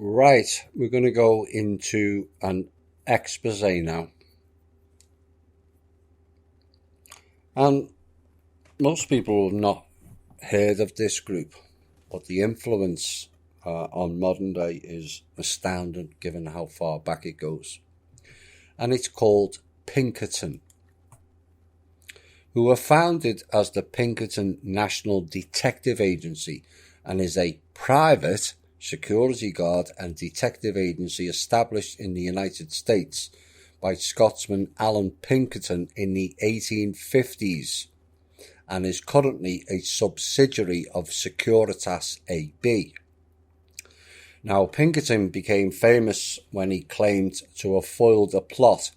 Right, we're going to go into an expose now. And most people have not heard of this group, but the influence on modern day is astounding given how far back it goes. And it's called Pinkerton, who were founded as the Pinkerton National Detective Agency and is a private security guard and detective agency established in the United States by Scotsman Alan Pinkerton in the 1850s and is currently a subsidiary of Securitas AB. Now, Pinkerton became famous when he claimed to have foiled a plot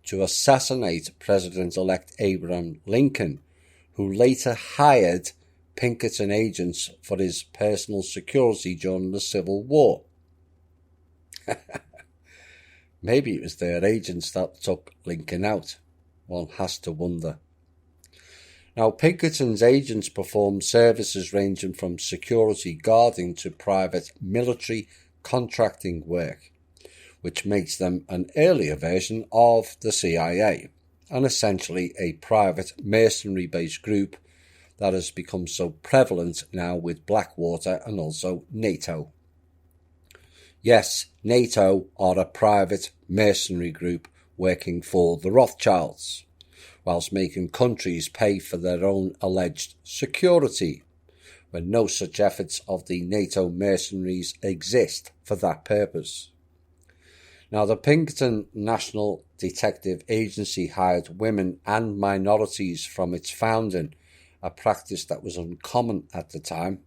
to assassinate President-elect Abraham Lincoln, who later hired Pinkerton agents for his personal security during the Civil War. Maybe it was their agents that took Lincoln out. One has to wonder. Now, Pinkerton's agents performed services ranging from security guarding to private military contracting work, which makes them an earlier version of the CIA, and essentially a private mercenary-based group that has become so prevalent now with Blackwater and also NATO. Yes, NATO are a private mercenary group working for the Rothschilds, whilst making countries pay for their own alleged security, when no such efforts of the NATO mercenaries exist for that purpose. Now, the Pinkerton National Detective Agency hired women and minorities from its founding, a practice that was uncommon at the time.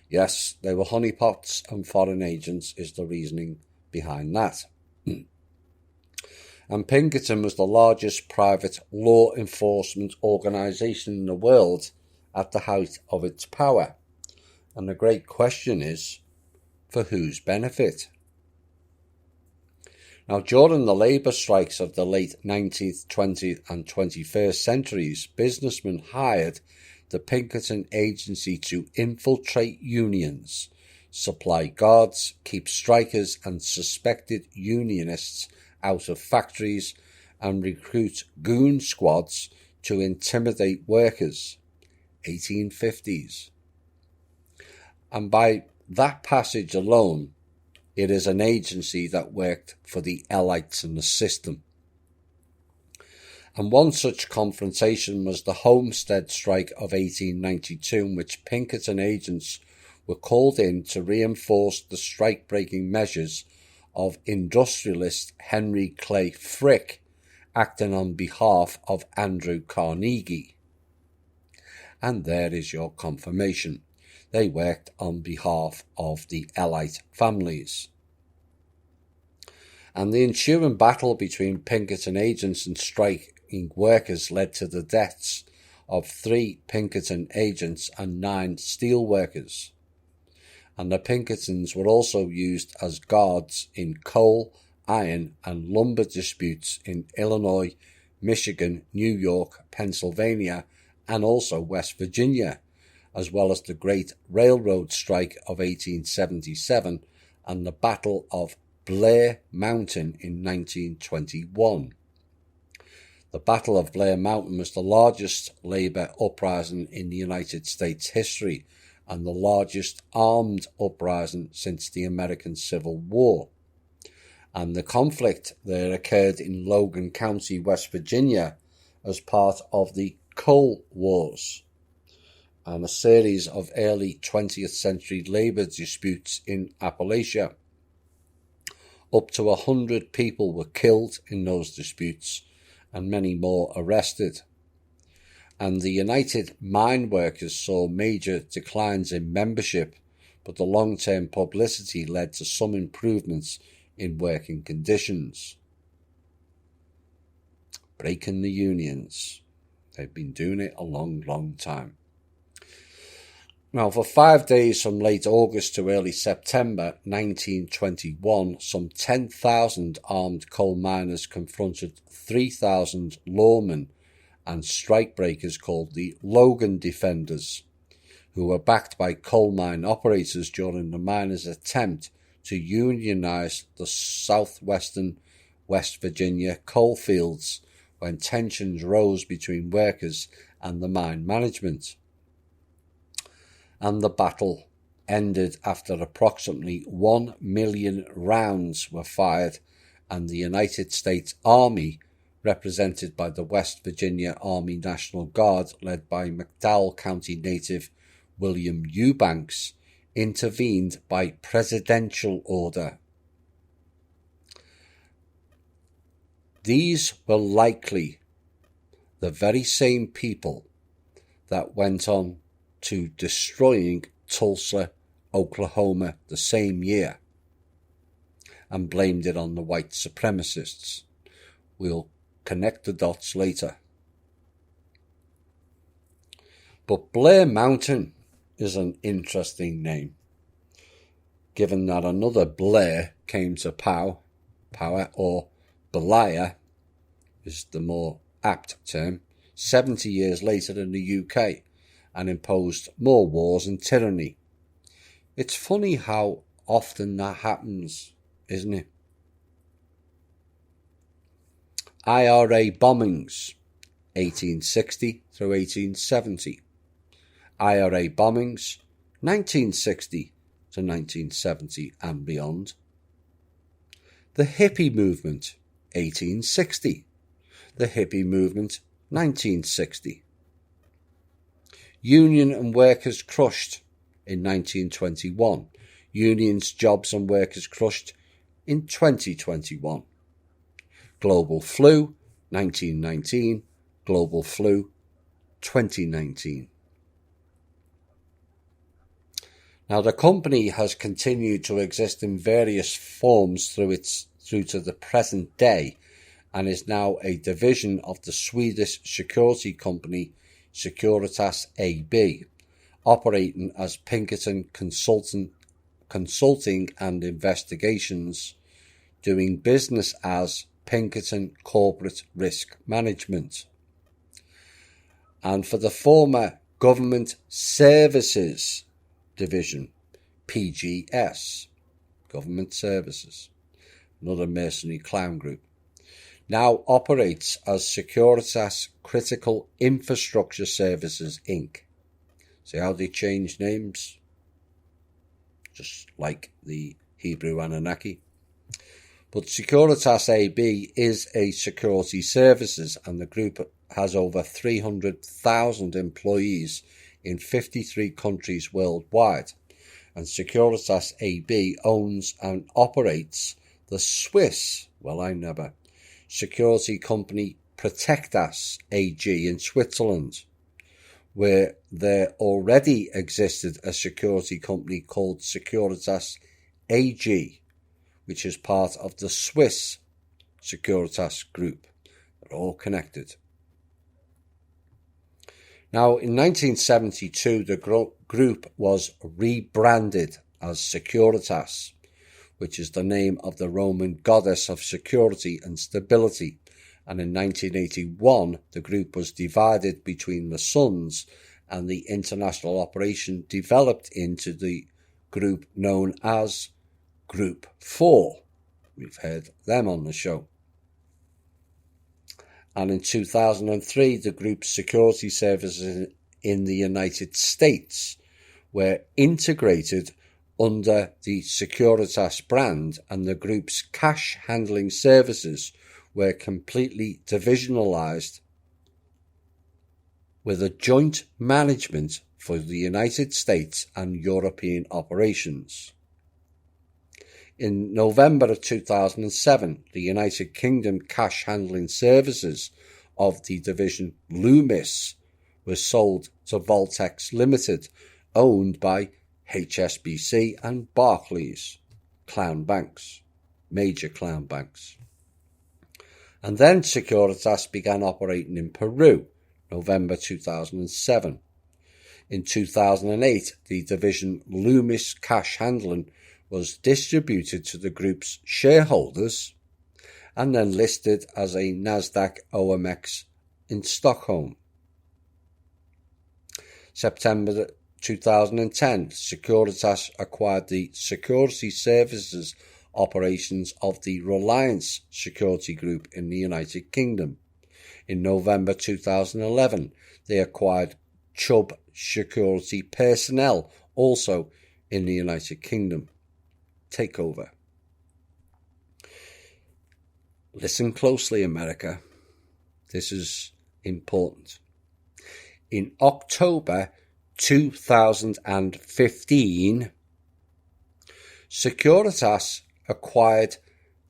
Yes, they were honeypots and foreign agents is the reasoning behind that. And Pinkerton was the largest private law enforcement organisation in the world at the height of its power. And the great question is, for whose benefit? Now, during the labour strikes of the late 19th, 20th and 21st centuries, businessmen hired the Pinkerton Agency to infiltrate unions, supply guards, keep strikers and suspected unionists out of factories, and recruit goon squads to intimidate workers. 1850s. And by that passage alone, it is an agency that worked for the elites in the system. And one such confrontation was the Homestead Strike of 1892, in which Pinkerton agents were called in to reinforce the strike-breaking measures of industrialist Henry Clay Frick, acting on behalf of Andrew Carnegie. And there is your confirmation. They worked on behalf of the elite families. And the ensuing battle between Pinkerton agents and striking workers led to the deaths of 3 Pinkerton agents and 9 steel workers. And the Pinkertons were also used as guards in coal, iron and lumber disputes in Illinois, Michigan, New York, Pennsylvania and also West Virginia, as well as the Great Railroad Strike of 1877 and the Battle of Blair Mountain in 1921. The Battle of Blair Mountain was the largest labour uprising in the United States history and the largest armed uprising since the American Civil War. And the conflict there occurred in Logan County, West Virginia, as part of the Coal Wars and a series of early 20th century labour disputes in Appalachia. Up to 100 people were killed in those disputes and many more arrested. And the United Mine Workers saw major declines in membership, but the long-term publicity led to some improvements in working conditions. Breaking the unions. They've been doing it a long, long time. Now, for 5 days from late August to early September 1921, some 10,000 armed coal miners confronted 3,000 lawmen and strikebreakers called the Logan Defenders, who were backed by coal mine operators during the miners' attempt to unionize the southwestern West Virginia coal fields when tensions rose between workers and the mine management. And the battle ended after approximately 1 million rounds were fired, and the United States Army, represented by the West Virginia Army National Guard led by McDowell County native William Eubanks, intervened by presidential order. These were likely the very same people that went on to destroying Tulsa, Oklahoma the same year and blamed it on the white supremacists. We'll connect the dots later. But Blair Mountain is an interesting name, given that another Blair came to power, or Beliar is the more apt term, 70 years later in the UK, and imposed more wars and tyranny. It's funny how often that happens, isn't it? IRA bombings, 1860 through 1870. IRA bombings, 1960 to 1970 and beyond. The hippie movement, 1860. The hippie movement, 1960. Union and workers crushed in 1921. Unions, jobs and workers crushed in 2021. Global flu, 1919. Global flu, 2019. Now, the company has continued to exist in various forms through to the present day, and is now a division of the Swedish security company Securitas AB, operating as Pinkerton Consulting and Investigations, doing business as Pinkerton Corporate Risk Management. And for the former Government Services Division, PGS, Government Services, another mercenary clown group, now operates as Securitas Critical Infrastructure Services, Inc. See how they change names? Just like the Hebrew Anunnaki. But Securitas AB is a security services, and the group has over 300,000 employees in 53 countries worldwide. And Securitas AB owns and operates the Swiss, security company Protectas AG in Switzerland, where there already existed a security company called Securitas AG, which is part of the Swiss Securitas Group. They're all connected. Now, in 1972, the group was rebranded as Securitas, which is the name of the Roman goddess of security and stability. And in 1981, the group was divided between the sons, and the international operation developed into the group known as Group 4. We've heard them on the show. And in 2003, the group's security services in the United States were integrated under the Securitas brand, and the group's cash handling services were completely divisionalized with a joint management for the United States and European operations. In November of 2007, the United Kingdom cash handling services of the division Loomis was sold to Voltex Limited, owned by HSBC and Barclays, clown banks, major clown banks. And then Securitas began operating in Peru, November 2007. In 2008, the division Loomis Cash Handling was distributed to the group's shareholders and then listed as a Nasdaq OMX in Stockholm. September 2010, Securitas acquired the security services operations of the Reliance Security Group in the United Kingdom. In November 2011, they acquired Chubb Security Personnel, also in the United Kingdom. Takeover. Listen closely, America. This is important. In October 2015, Securitas acquired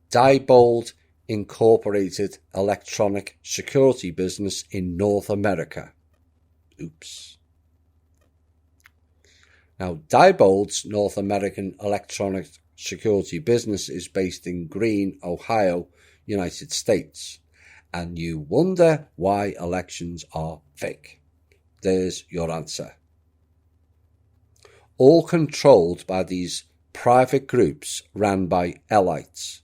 Diebold Incorporated electronic security business in North America. Oops. Now, Diebold's North American electronic security business is based in Greene, Ohio, United States. And you wonder why elections are fake. There's your answer. All controlled by these private groups ran by elites.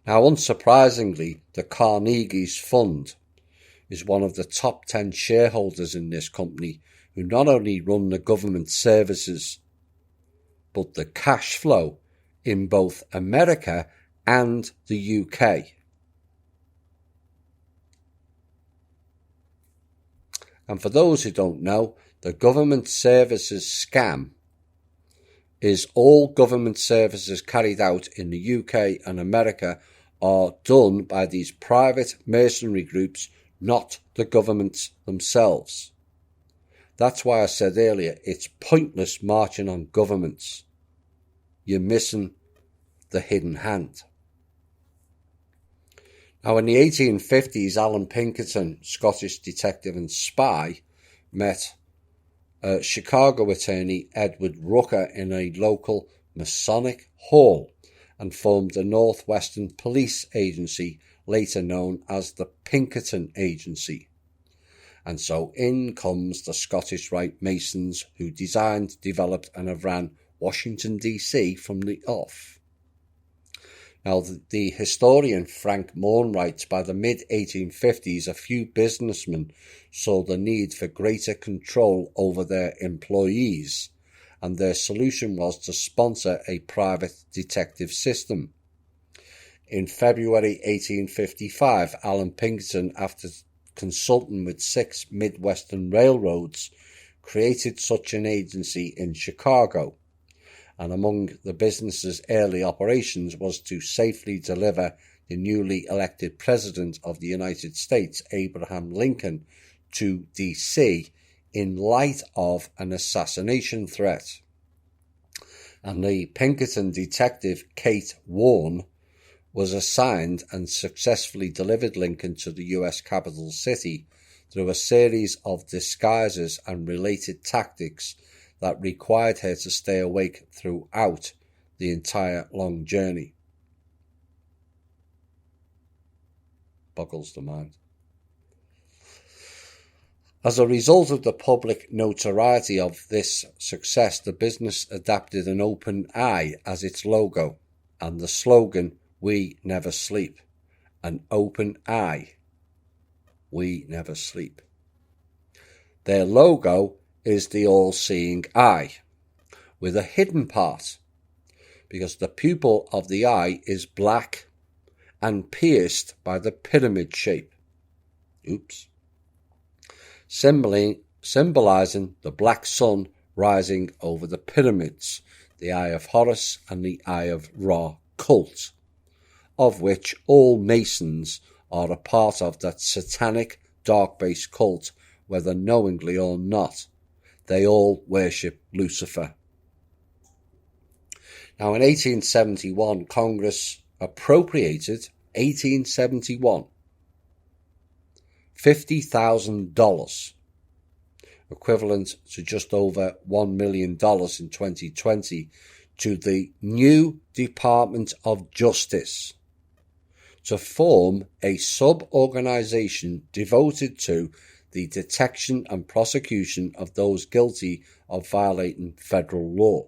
Now, unsurprisingly, the Carnegie's Fund is one of the top 10 shareholders in this company, who not only run the government services, but the cash flow in both America and the UK. And for those who don't know, the government services scam is all government services carried out in the UK and America are done by these private mercenary groups, not the governments themselves. That's why I said earlier, it's pointless marching on governments. You're missing the hidden hand. Now, in the 1850s, Alan Pinkerton, Scottish detective and spy, met Chicago attorney Edward Rucker in a local Masonic hall and formed the Northwestern Police Agency, later known as the Pinkerton Agency. And so in comes the Scottish Rite Masons, who designed, developed and have ran Washington, D.C. from the off. Now, the historian Frank Morn writes, by the mid-1850s, a few businessmen saw the need for greater control over their employees, and their solution was to sponsor a private detective system. In February 1855, Alan Pinkerton, after consulting with 6 Midwestern railroads, created such an agency in Chicago. And among the business's early operations was to safely deliver the newly elected President of the United States, Abraham Lincoln, to D.C. in light of an assassination threat. And the Pinkerton detective Kate Warren was assigned and successfully delivered Lincoln to the U.S. capital city through a series of disguises and related tactics that required her to stay awake throughout the entire long journey. Boggles the mind. As a result of the public notoriety of this success, the business adapted an open eye as its logo and the slogan, "We never sleep." An open eye. We never sleep. Their logo is the all-seeing eye, with a hidden part, because the pupil of the eye is black and pierced by the pyramid shape. Oops. Symbolizing the black sun rising over the pyramids, the Eye of Horus and the Eye of Ra cult, of which all Masons are a part of that satanic dark-based cult, whether knowingly or not. They all worship Lucifer. Now, in 1871, Congress appropriated, $50,000, equivalent to just over $1 million in 2020, to the new Department of Justice to form a sub-organization devoted to the detection and prosecution of those guilty of violating federal law.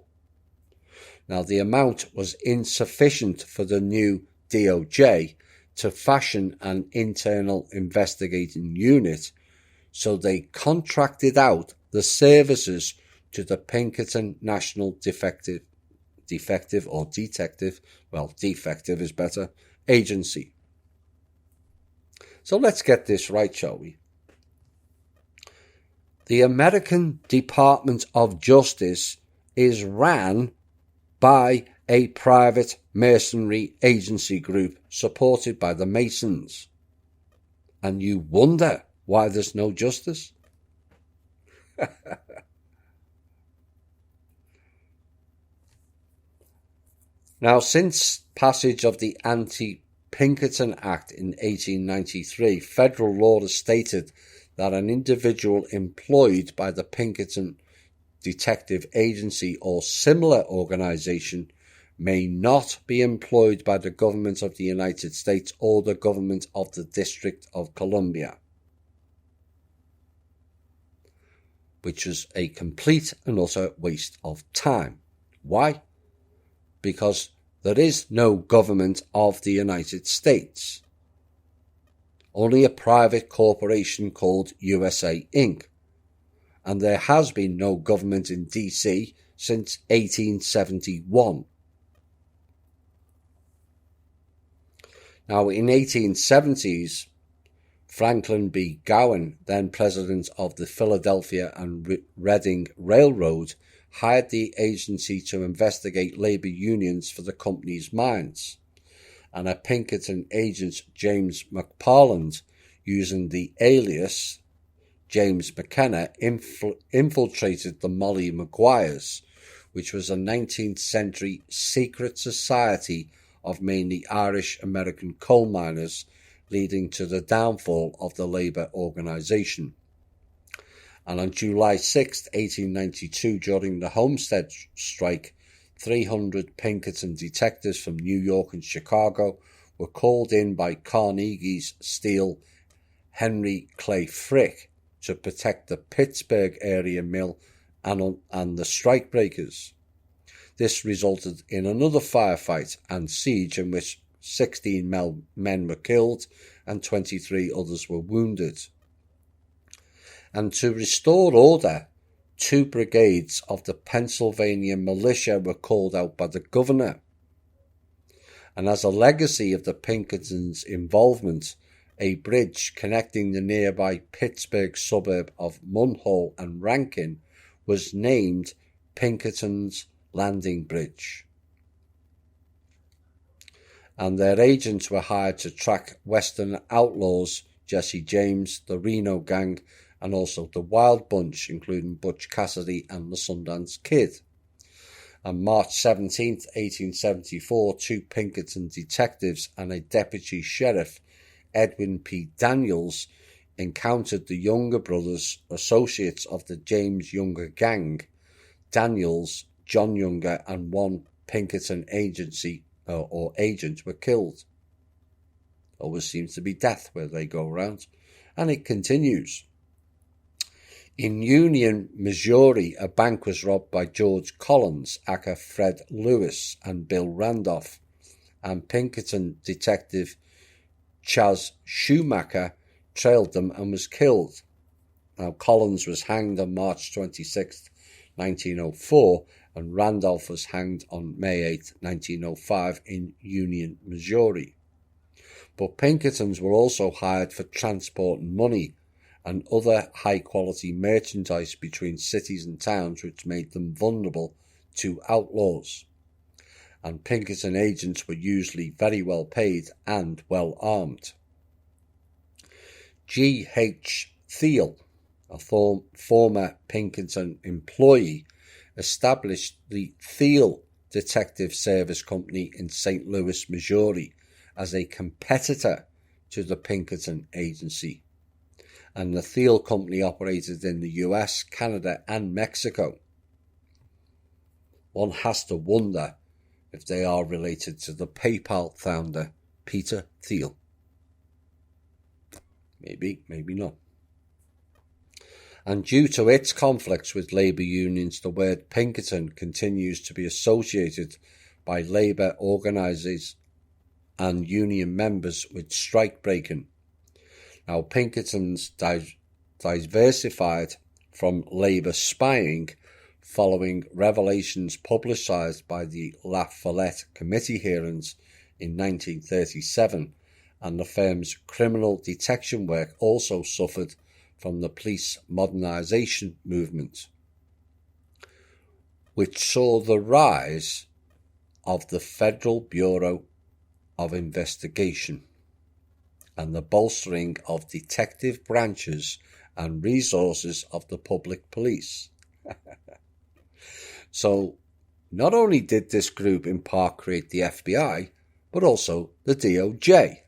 Now, the amount was insufficient for the new DOJ to fashion an internal investigating unit, so they contracted out the services to the Pinkerton National Defective is better, agency. So let's get this right, shall we? The American Department of Justice is ran by a private mercenary agency group supported by the Masons. And you wonder why there's no justice? Now, since passage of the Anti-Pinkerton Act in 1893, federal law has stated that an individual employed by the Pinkerton Detective Agency or similar organization may not be employed by the government of the United States or the government of the District of Columbia, which is a complete and utter waste of time. Why? Because there is no government of the United States. Only a private corporation called USA Inc. And there has been no government in DC since 1871. Now, in 1870s, Franklin B. Gowen, then president of the Philadelphia and Reading Railroad, hired the agency to investigate labor unions for the company's mines, and a Pinkerton agent, James McParland, using the alias James McKenna, infiltrated the Molly Maguires, which was a 19th century secret society of mainly Irish-American coal miners, leading to the downfall of the labour organisation. And on July 6, 1892, during the Homestead Strike, 300 Pinkerton detectives from New York and Chicago were called in by Carnegie's Steel Henry Clay Frick to protect the Pittsburgh area mill and the strikebreakers. This resulted in another firefight and siege in which 16 men were killed and 23 others were wounded. And to restore order, 2 brigades of the Pennsylvania militia were called out by the governor. And as a legacy of the Pinkertons' involvement, a bridge connecting the nearby Pittsburgh suburb of Munhall and Rankin was named Pinkerton's Landing Bridge. And their agents were hired to track Western outlaws Jesse James, the Reno Gang, and also the Wild Bunch, including Butch Cassidy and the Sundance Kid. On March 17, 1874, 2 Pinkerton detectives and a deputy sheriff, Edwin P. Daniels, encountered the Younger brothers, associates of the James Younger Gang. Daniels, John Younger, and 1 Pinkerton agency or agent were killed. Always seems to be death where they go around. And it continues. In Union, Missouri, a bank was robbed by George Collins, aka Fred Lewis, and Bill Randolph, and Pinkerton detective Chas Schumacher trailed them and was killed. Now, Collins was hanged on March 26, 1904, and Randolph was hanged on May 8, 1905 in Union, Missouri. But Pinkertons were also hired for transporting money and other high-quality merchandise between cities and towns, which made them vulnerable to outlaws. And Pinkerton agents were usually very well paid and well armed. G. H. Thiel, a former Pinkerton employee, established the Thiel Detective Service Company in St. Louis, Missouri, as a competitor to the Pinkerton Agency. And the Thiel Company operated in the US, Canada, and Mexico. One has to wonder if they are related to the PayPal founder, Peter Thiel. Maybe, maybe not. And due to its conflicts with labour unions, the word Pinkerton continues to be associated by labour organisers and union members with strike breaking. Now, Pinkertons diversified from Labour spying following revelations publicised by the La Follette Committee hearings in 1937, and the firm's criminal detection work also suffered from the police modernisation movement, which saw the rise of the Federal Bureau of Investigation and the bolstering of detective branches and resources of the public police. So, not only did this group in part create the FBI, but also the DOJ.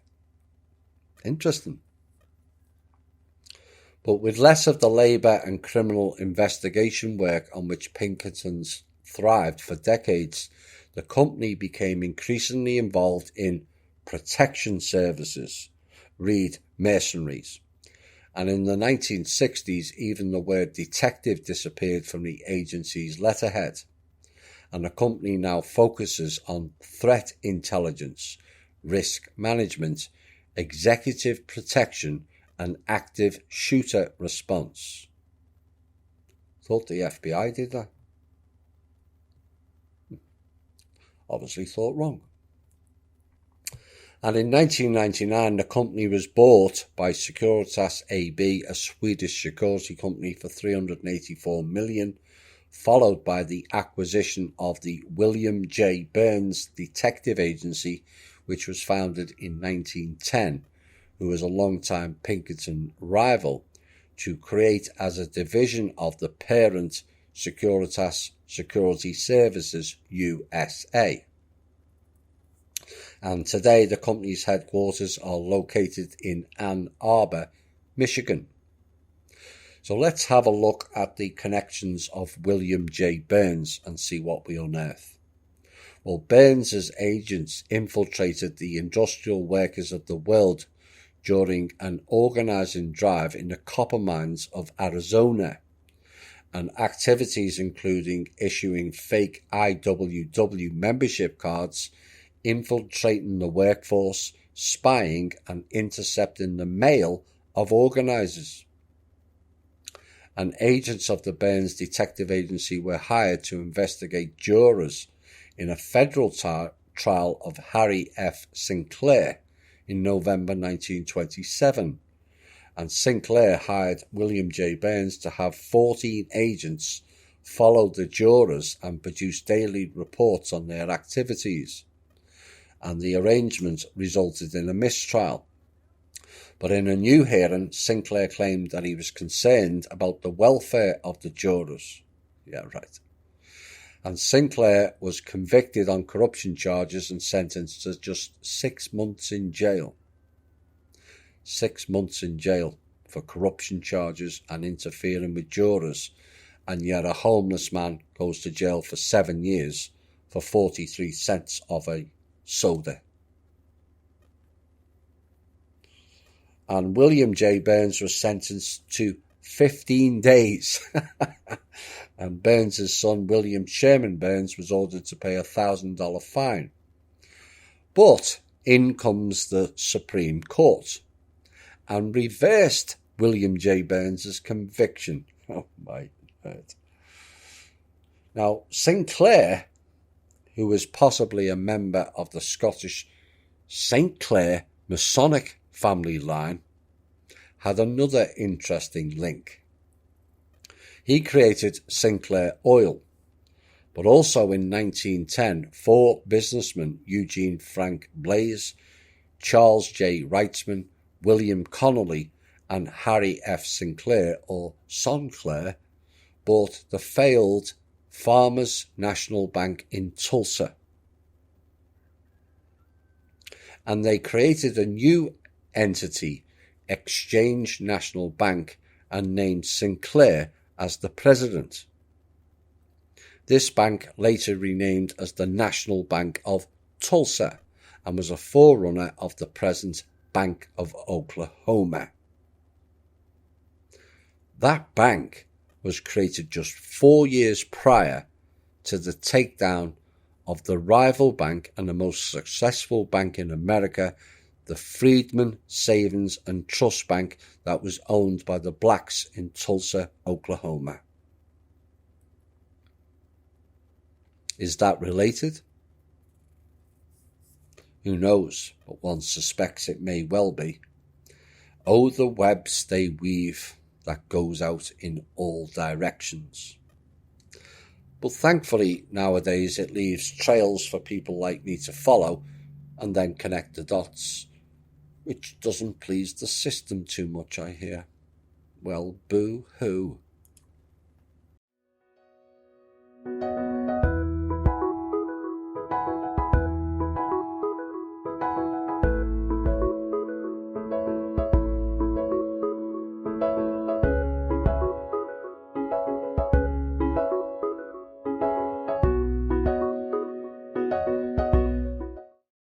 Interesting. But with less of the labour and criminal investigation work on which Pinkerton's thrived for decades, the company became increasingly involved in protection services, read mercenaries. And in the 1960s, even the word detective disappeared from the agency's letterhead. And the company now focuses on threat intelligence, risk management, executive protection, and active shooter response. Thought the FBI did that. Obviously thought wrong. And in 1999, the company was bought by Securitas AB, a Swedish security company, for $384 million, followed by the acquisition of the William J. Burns Detective Agency, which was founded in 1910, who was a long-time Pinkerton rival, to create as a division of the parent Securitas Security Services USA. And today the company's headquarters are located in Ann Arbor, Michigan. So let's have a look at the connections of William J. Burns and see what we unearth. Well, Burns's agents infiltrated the industrial workers of the world during an organising drive in the copper mines of Arizona, and activities including issuing fake IWW membership cards, infiltrating the workforce, spying, and intercepting the mail of organisers. And agents of the Burns Detective Agency were hired to investigate jurors in a federal trial of Harry F. Sinclair in November 1927. And Sinclair hired William J. Burns to have 14 agents follow the jurors and produce daily reports on their activities. And the arrangement resulted in a mistrial. But in a new hearing, Sinclair claimed that he was concerned about the welfare of the jurors. Yeah, right. And Sinclair was convicted on corruption charges and sentenced to just 6 months in jail. 6 months in jail for corruption charges and interfering with jurors, and yet a homeless man goes to jail for 7 years for 43 cents of a soda. And William J. Burns was sentenced to 15 days. And Burns' son, William Sherman Burns, was ordered to pay a $1,000 fine. But in comes the Supreme Court and reversed William J. Burns' conviction. Oh my word. Now, Sinclair, who was possibly a member of the Scottish St. Clair Masonic family line, had another interesting link. He created Sinclair Oil, but also in 1910, 4 businessmen, Eugene Frank Blaze, Charles J. Wrightsman, William Connolly, and Harry F. Sinclair, or Sonclair, bought the failed Farmers National Bank in Tulsa. And they created a new entity, Exchange National Bank, and named Sinclair as the president. This bank later renamed as the National Bank of Tulsa and was a forerunner of the present Bank of Oklahoma. That bank was created just 4 years prior to the takedown of the rival bank and the most successful bank in America, the Freedman Savings and Trust Bank that was owned by the blacks in Tulsa, Oklahoma. Is that related? Who knows, but one suspects it may well be. Oh, the webs they weave that goes out in all directions. But thankfully, nowadays it leaves trails for people like me to follow and then connect the dots, which doesn't please the system too much, I hear. Well, boo-hoo.